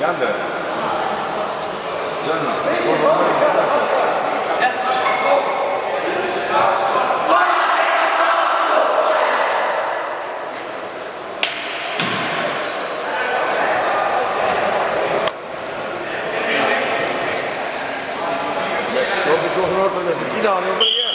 Jander. Hoopis koos noortest, et isa on ju palju jäänud.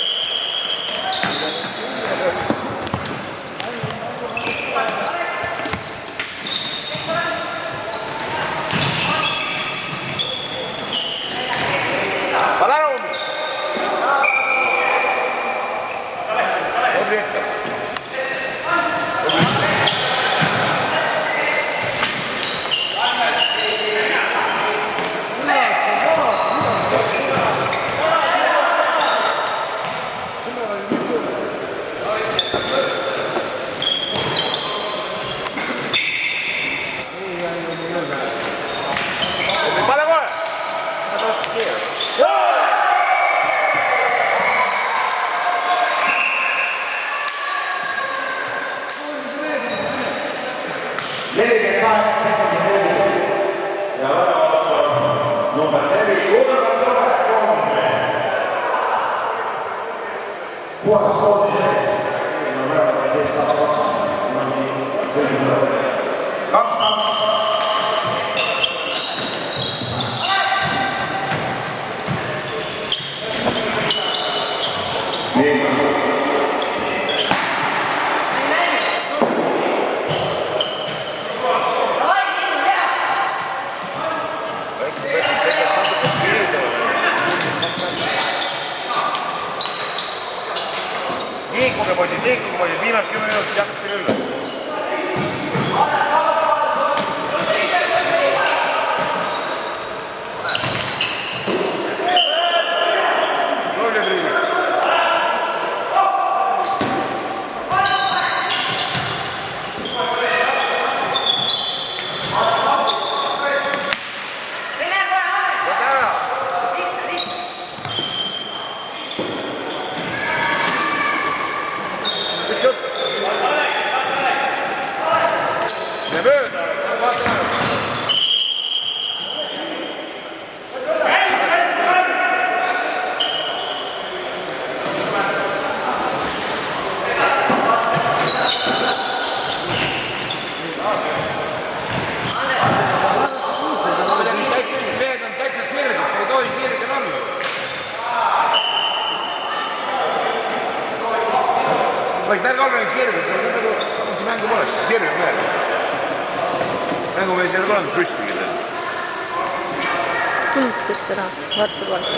Liikuge poisid, viimast 10 minutit jakske üle. Võiks näil kolmeks sirvid, nagu mängu poleks, sirvid mehel. Mängu meil seal polnud püstigi teil. Kuldsid täna, vaata poolt.